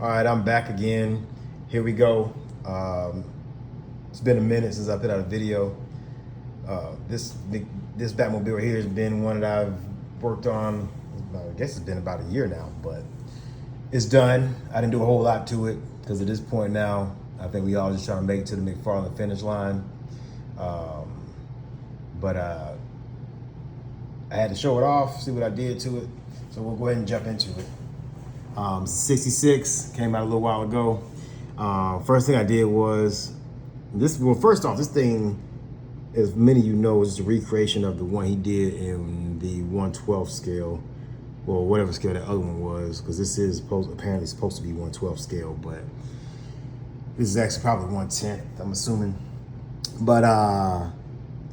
All right, I'm back again. Here we go. It's been a minute since I put out a video. This Batmobile right here has been one that I've worked on. I guess it's been about a year now, but it's done. I didn't do a whole lot to it because at this point now, I think we all just trying to make it to the Mcfarlane finish line. But I had to show it off, see what I did to it. So we'll go ahead and jump into it. 66 came out a little while ago. First thing I did was first off, this thing, as many of you know, is a recreation of the one he did in the 1/12 scale, or whatever scale that other one was, because this is apparently supposed to be 1/12 scale, but this is actually probably 1/10, I'm assuming. But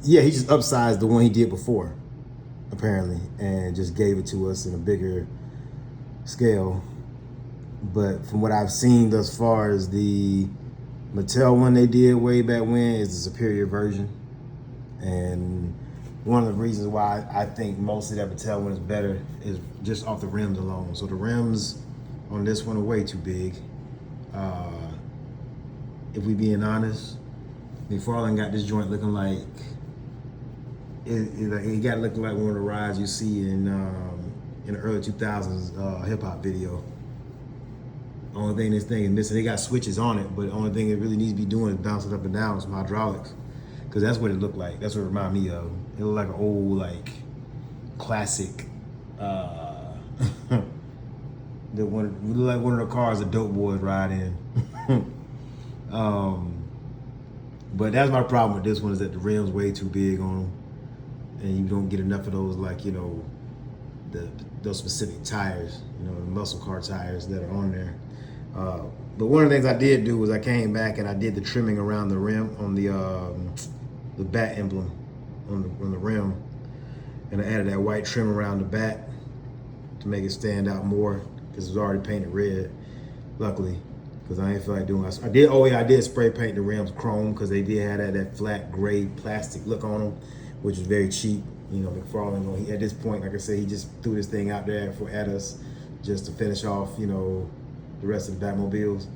yeah, he just upsized the one he did before, apparently, and just gave it to us in a bigger scale. But from what I've seen thus far, is the Mattel one they did way back when is the superior version. And one of the reasons why I think most of that Mattel one is better is just off the rims alone. So the rims on this one are way too big. If we being honest, Mcfarlane got this joint looking like it got looking like one of the rides you see in the early 2000s hip hop video. Only thing this thing is missing, they got switches on it, but the only thing it really needs to be doing is bouncing up and down with some hydraulics, because that's what it looked like. That's what it reminded me of. It looked like an old, like, classic, one of the cars the dope boys ride in. But that's my problem with this one, is that the rim's way too big on them, and you don't get enough of those, like, you know, those specific tires, you know, the muscle car tires that are on there. But one of the things I did do was I came back and I did the trimming around the rim on the bat emblem on the rim, and I added that white trim around the bat to make it stand out more, because it was already painted red, luckily, because I didn't feel like doing it. I did spray paint the rims chrome, because they did have that flat gray plastic look on them, which was very cheap. You know, Mcfarlane, at this point, like I said, he just threw this thing out there at us just to finish off, you know, the rest of the Batmobiles.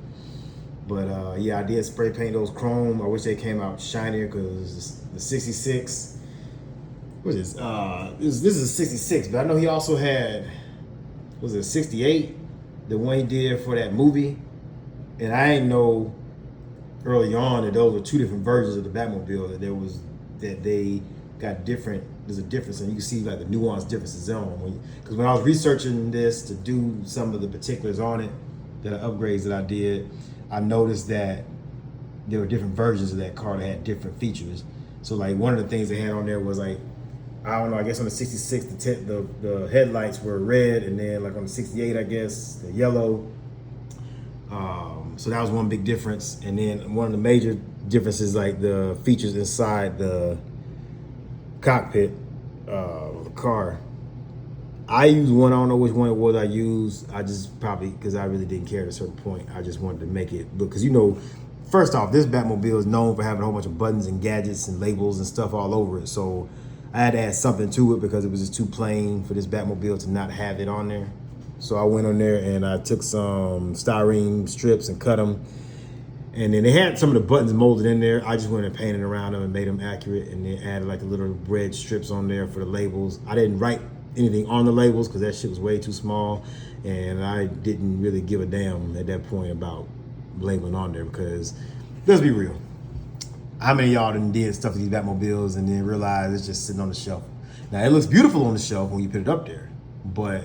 But yeah, I did spray paint those chrome. I wish they came out shinier, because the 66, what is this? This is a 66, but I know he also had, was it a 68? The one he did for that movie. And I didn't know early on that those were two different versions of the Batmobile, that they got different. There's a difference, and you can see like the nuanced differences on them. Because when I was researching this to do some of the particulars on it, the upgrades that I did, I noticed that there were different versions of that car that had different features. So like one of the things they had on there was like, I don't know, I guess on the 66 the headlights were red, and then like on the 68 I guess the yellow. So that was one big difference. And then one of the major differences, like the features inside the cockpit of the car. I used one, I don't know which one it was I used. I just probably, because I really didn't care at a certain point, I just wanted to make it look, because you know, first off, this Batmobile is known for having a whole bunch of buttons and gadgets and labels and stuff all over it. So I had to add something to it, because it was just too plain for this Batmobile to not have it on there. So I went on there and I took some styrene strips and cut them. And then they had some of the buttons molded in there. I just went and painted around them and made them accurate, and then added like the little red strips on there for the labels. I didn't write anything on the labels, because that shit was way too small, and I didn't really give a damn at that point about labeling on there, because let's be real, how many of y'all did stuff with these Batmobiles and then realize it's just sitting on the shelf? Now it looks beautiful on the shelf when you put it up there, but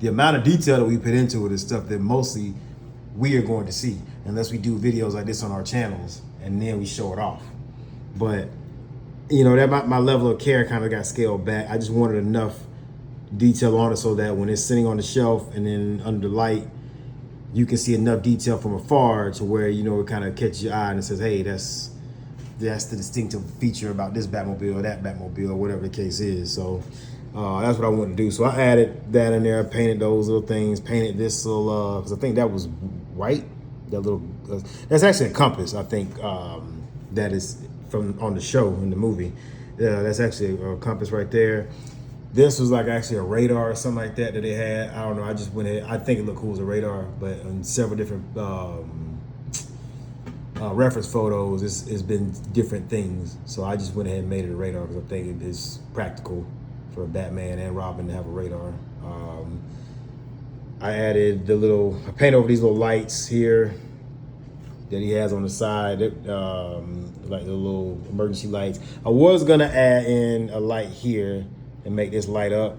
the amount of detail that we put into it is stuff that mostly we are going to see, unless we do videos like this on our channels and then we show it off. But you know, that my level of care kind of got scaled back. I just wanted enough detail on it so that when it's sitting on the shelf and then under the light, you can see enough detail from afar to where, you know, it kind of catches your eye and it says, hey, that's the distinctive feature about this Batmobile or that Batmobile or whatever the case is. So that's what I wanted to do. So I added that in there, painted those little things, painted this little, because I think that was white, that little, that's actually a compass, I think, that is from on the show in the movie. That's actually a compass right there. This was like actually a radar or something like that they had. I don't know. I just went ahead. I think it looked cool as a radar, but on several different reference photos, it's been different things. So I just went ahead and made it a radar because I think it is practical for Batman and Robin to have a radar. I added I painted over these little lights here that he has on the side, like the little emergency lights. I was gonna add in a light here and make this light up,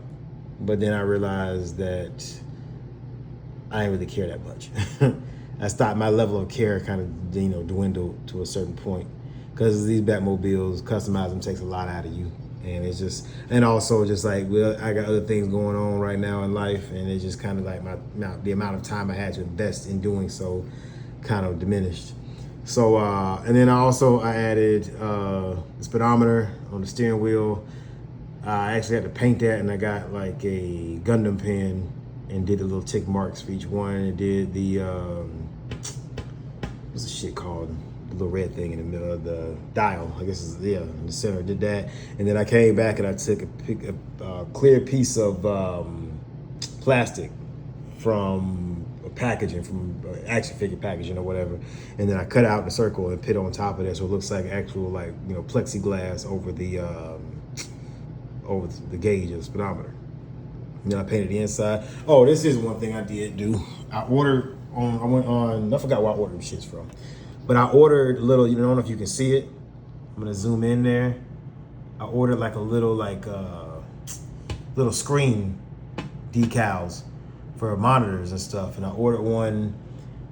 but then I realized that I didn't really care that much. I stopped, my level of care kind of dwindled to a certain point because these Batmobiles, customizing them takes a lot out of you. And it's just, and also just like, well, I got other things going on right now in life, and it's just kind of like the amount of time I had to invest in doing so kind of diminished. So, and then I added the speedometer on the steering wheel. I actually had to paint that, and I got like a Gundam pen and did the little tick marks for each one, and did the, what's the shit called? The little red thing in the middle of the dial, I guess in the center, did that. And then I came back and I took a clear piece of plastic from packaging, from action figure packaging or whatever. And then I cut out the circle and put on top of that so it looks like actual plexiglass over the gauge of the speedometer. And then I painted the inside. Oh, this is one thing I did do. I forgot where I ordered shits from. But I ordered a little, I don't know if you can see it. I'm gonna zoom in there. I ordered like a little little screen decals for monitors and stuff. And I ordered one,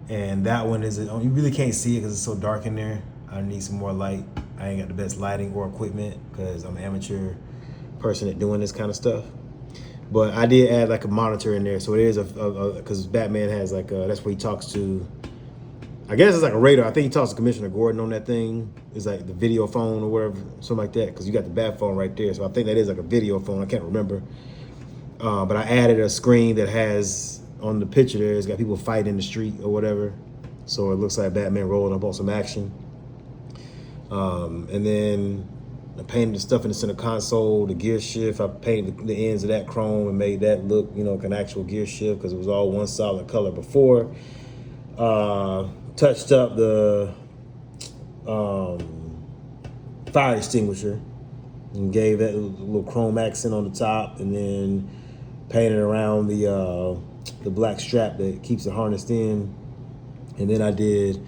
and that one you really can't see it because it's so dark in there. I need some more light. I ain't got the best lighting or equipment because I'm an amateur person at doing this kind of stuff. But I did add like a monitor in there. So it is because Batman has like that's where he talks to, I guess it's like a radar. I think he talks to Commissioner Gordon on that thing. It's like the video phone or whatever, something like that. Because you got the bat phone right there. So I think that is like a video phone. I can't remember. But I added a screen that has, on the picture there, it's got people fighting in the street or whatever. So it looks like Batman rolling up on some action. And then I painted the stuff in the center console, the gear shift. I painted the ends of that chrome and made that look, like an actual gear shift because it was all one solid color before. Touched up the fire extinguisher and gave that little chrome accent on the top, and then painted around the black strap that keeps it harnessed in. And then I did,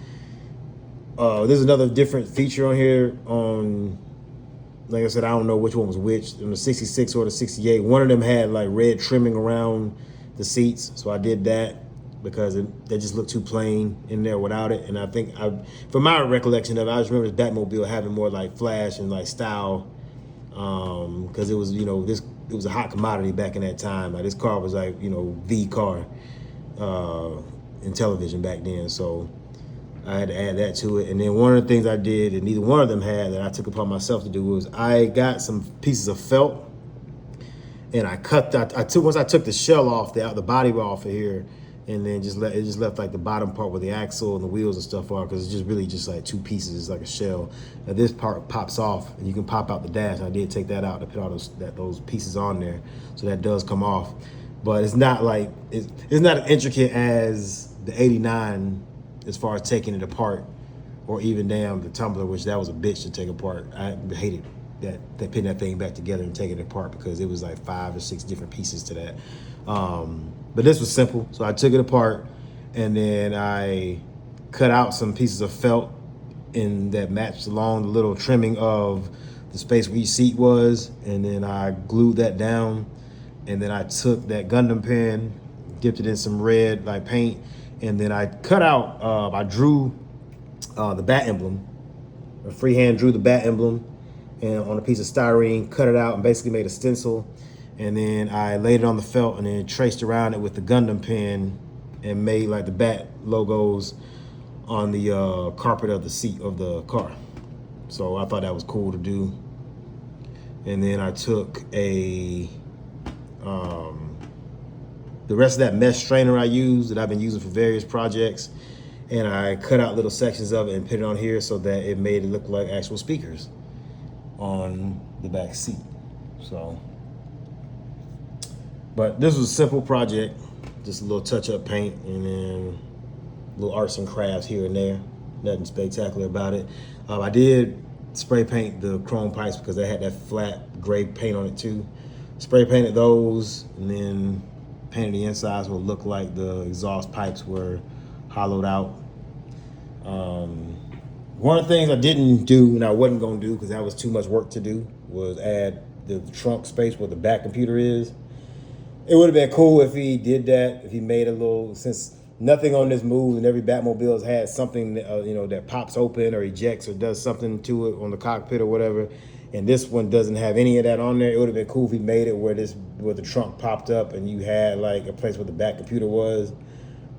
there's another different feature on here like I said, I don't know which one was which, on the 66 or the 68. One of them had like red trimming around the seats, so I did that because they just looked too plain in there without it. And I think, from my recollection of it, I just remember this Batmobile having more like flash and like style, because it was, it was a hot commodity back in that time. Like this car was like, the car in television back then. So I had to add that to it. And then one of the things I did, and neither one of them had, that I took upon myself to do, was I got some pieces of felt, and I cut that. Once I took the shell off, the body off of here, and then it just left like the bottom part where the axle and the wheels and stuff are, because it's just really just like two pieces. It's like a shell. Now this part pops off, and you can pop out the dash. I did take that out to put all those pieces on there, so that does come off. But it's not like it's not as intricate as the '89 as far as taking it apart, or even the tumbler, which that was a bitch to take apart. I hated that they putting that thing back together and taking it apart because it was like 5 or 6 different pieces to that. But this was simple. So I took it apart, and then I cut out some pieces of felt that matched along the little trimming of the space where each seat was. And then I glued that down. And then I took that Gundam pen, dipped it in some red like paint. And then I cut out, I drew the bat emblem. I freehand drew the bat emblem and on a piece of styrene, cut it out and basically made a stencil. And then I laid it on the felt and then traced around it with the Gundam pen and made like the bat logos on the carpet of the seat of the car. So I thought that was cool to do. And then I took the rest of that mesh strainer I used that I've been using for various projects, and I cut out little sections of it and put it on here so that it made it look like actual speakers on the back seat. So But this was a simple project, just a little touch-up paint and then little arts and crafts here and there. Nothing spectacular about it. I did spray paint the chrome pipes because they had that flat gray paint on it too. Spray painted those and then painted the insides will look like the exhaust pipes were hollowed out. One of the things I didn't do and I wasn't gonna do because that was too much work to do was add the trunk space where the back computer is. It would have been cool if he did that, if he made a little, since nothing on this moves and every Batmobile has had something, that pops open or ejects or does something to it on the cockpit or whatever. And this one doesn't have any of that on there. It would have been cool if he made it where the trunk popped up and you had like a place where the back computer was.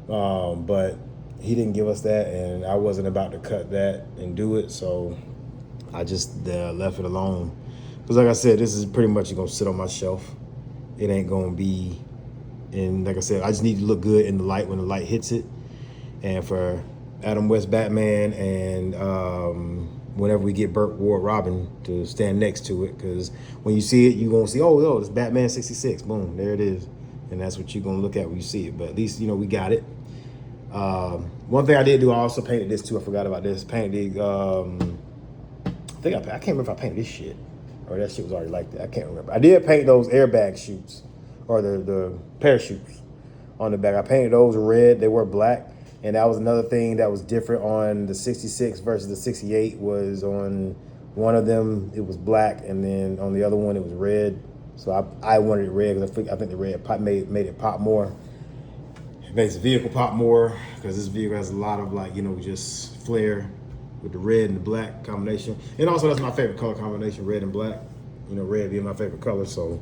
But he didn't give us that, and I wasn't about to cut that and do it, so I just left it alone. Because like I said, this is pretty much gonna sit on my shelf. It ain't gonna be, and like I said, I just need to look good in the light when the light hits it. And for Adam West Batman and whenever we get Burt Ward Robin to stand next to it, because when you see it, you gonna see, oh, it's Batman 66, boom, there it is. And that's what you're gonna look at when you see it. But at least, we got it. One thing I did do, I also painted this too. I forgot about this. Painted the, I can't remember if I painted this shit or that shit was already like that. I can't remember. I did paint those airbag chutes or the parachutes on the back. I painted those red. They were black. And that was another thing that was different on the 66 versus the 68 was on one of them, it was black. And then on the other one, it was red. So I wanted it red because I think the red made it pop more. It makes the vehicle pop more because this vehicle has a lot of just flare with the red and the black combination. And also that's my favorite color combination, red and black. Red being my favorite color. So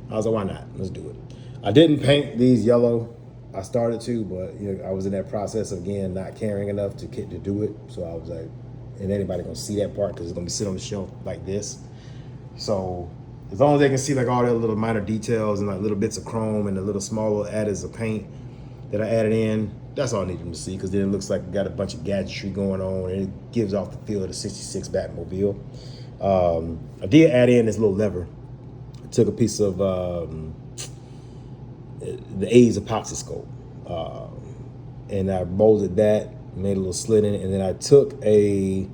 I was like, why not? Let's do it. I didn't paint these yellow. I started to, but I was in that process of, again, not caring enough to do it. So I was like, and anybody gonna see that part because it's gonna be sitting on the shelf like this. So as long as they can see like all the little minor details and like little bits of chrome and the little smaller adds of paint that I added in, that's all I need them to see, because then it looks like it got a bunch of gadgetry going on and it gives off the feel of the 66 Batmobile. I did add in this little lever. I took a piece of the A's epoxy scope and I molded that, made a little slit in it, and then I took a,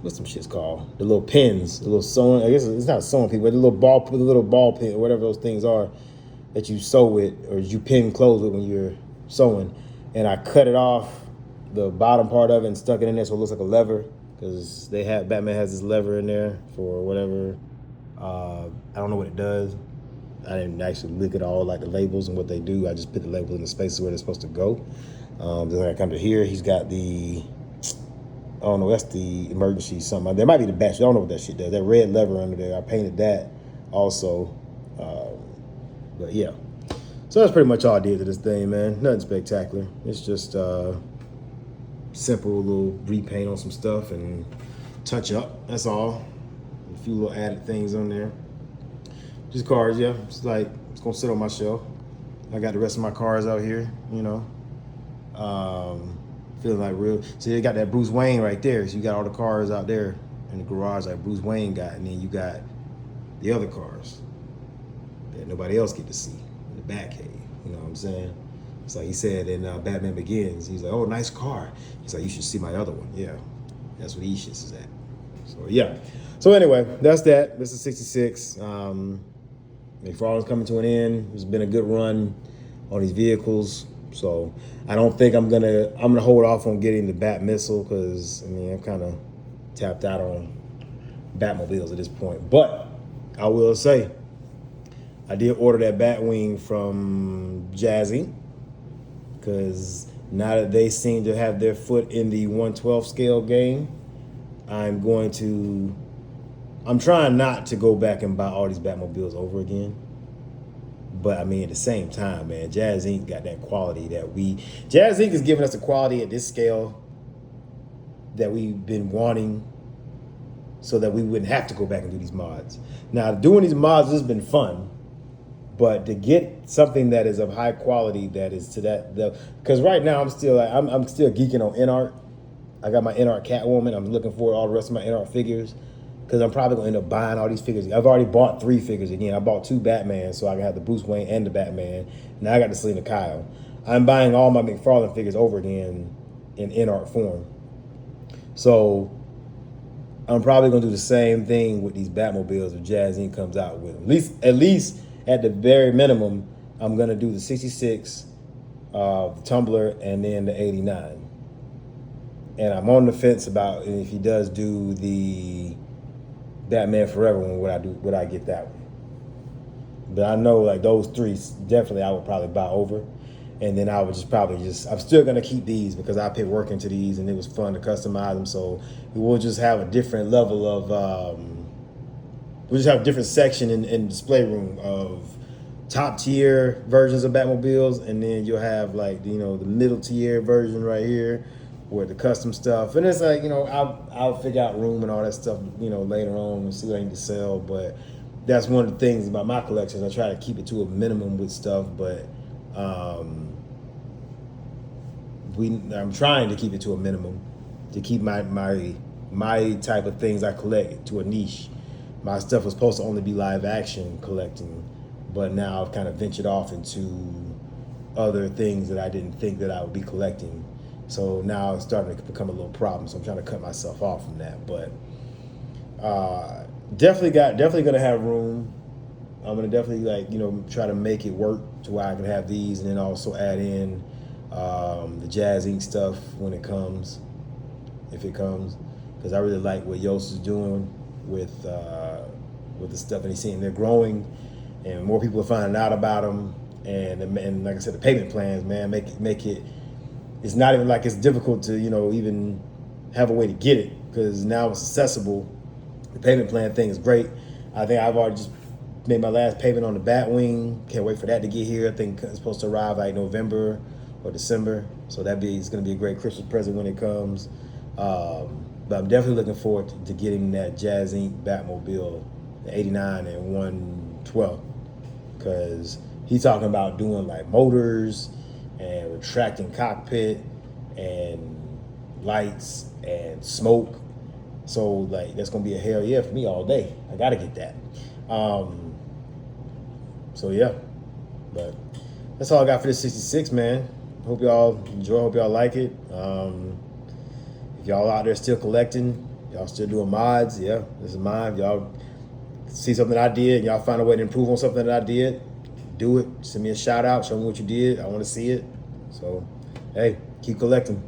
what's some shit's called? The little pins, the little sewing, I guess it's not a sewing pin, but the little ball pin, or whatever those things are, that you sew with or you pin clothes with when you're sewing. And I cut it off the bottom part of it and stuck it in there so it looks like a lever, because Batman has this lever in there for whatever. I don't know what it does. I didn't actually look at all like the labels and what they do. I just put the labels in the spaces where they're supposed to go. Then I come to here, he's got the, I don't know, that's the emergency something. There might be the batch. I don't know what that shit does. That red lever under there, I painted that also. But yeah, so that's pretty much all I did to this thing, man. Nothing spectacular. It's just simple little repaint on some stuff and touch up. That's all. A few little added things on there. Just cars, yeah. It's like it's gonna sit on my shelf. I got the rest of my cars out here, feeling like real. So you got that Bruce Wayne right there. So you got all the cars out there in the garage like Bruce Wayne got, and then you got the other cars that nobody else get to see in the Batcave. You know what I'm saying? It's like he said in Batman Begins. He's like, "Oh, nice car." He's like, "You should see my other one." Yeah, that's what shits is at. So yeah. So anyway, that's that. This is 66. Mcfarlane's coming to an end. It's been a good run on these vehicles. So I don't think I'm gonna hold off on getting the Bat Missile, because I'm kind of tapped out on Batmobiles at this point. But I will say, I did order that Batwing from Jazzy, because now that they seem to have their foot in the 1/12 scale game, I'm trying not to go back and buy all these Batmobiles over again. But at the same time, man, Jazz Inc. got that quality Jazz Inc. is giving us the quality at this scale that we've been wanting, so that we wouldn't have to go back and do these mods. Now, doing these mods has been fun, but to get something that is of high quality, that is to that, because right now I'm still geeking on InArt. I got my InArt Catwoman. I'm looking for all the rest of my InArt figures. because I'm probably gonna end up buying all these figures. I've already bought 3 figures again. I bought 2 Batman, so I can have the Bruce Wayne and the Batman. Now I got the Selena Kyle. I'm buying all my Mcfarlane figures over again in art form. So I'm probably gonna do the same thing with these Batmobiles if Jazz Inc. comes out with them. At least at the very minimum, I'm gonna do the 66, the Tumbler, and then the 89. And I'm on the fence about if he does do the Batman Forever one, would I get that one? But I know like those 3 definitely I would probably buy over. And then I would I'm still gonna keep these because I put work into these and it was fun to customize them. So we'll just have a different level of, we'll just have a different section in display room of top tier versions of Batmobiles. And then you'll have like, the middle tier version right here with the custom stuff. And it's like, I'll figure out room and all that stuff, later on and see what I need to sell. But that's one of the things about my collections. I try to keep it to a minimum with stuff, but I'm trying to keep it to a minimum to keep my type of things I collect to a niche. My stuff was supposed to only be live action collecting, but now I've kind of ventured off into other things that I didn't think that I would be collecting. So now it's starting to become a little problem. So I'm trying to cut myself off from that. But definitely gonna have room. I'm gonna definitely try to make it work to where I can have these, and then also add in the Jazz Inc. stuff when it comes, if it comes, because I really like what Yost is doing with the stuff, and he's seeing they're growing, and more people are finding out about them, and like I said, the payment plans, man, make it. It's not even like it's difficult to even have a way to get it, because now it's accessible. The payment plan thing is great. I think I've already just made my last payment on the Batwing. Can't wait for that to get here. I think it's supposed to arrive like November or December. So it's going to be a great Christmas present when it comes. But I'm definitely looking forward to getting that Jazz Inc. Batmobile, the 89 and 112. Because he's talking about doing like motors and retracting cockpit and lights and smoke. So like that's gonna be a hell yeah for me all day. I gotta get that. So yeah, but that's all I got for this 66, man. Hope y'all enjoy. Hope y'all like it. If y'all out there still collecting, y'all still doing mods, yeah, this is mine. If y'all see something I did and y'all find a way to improve on something that I did, do it. Send me a shout out. Show me what you did. I want to see it. So, hey, keep collecting.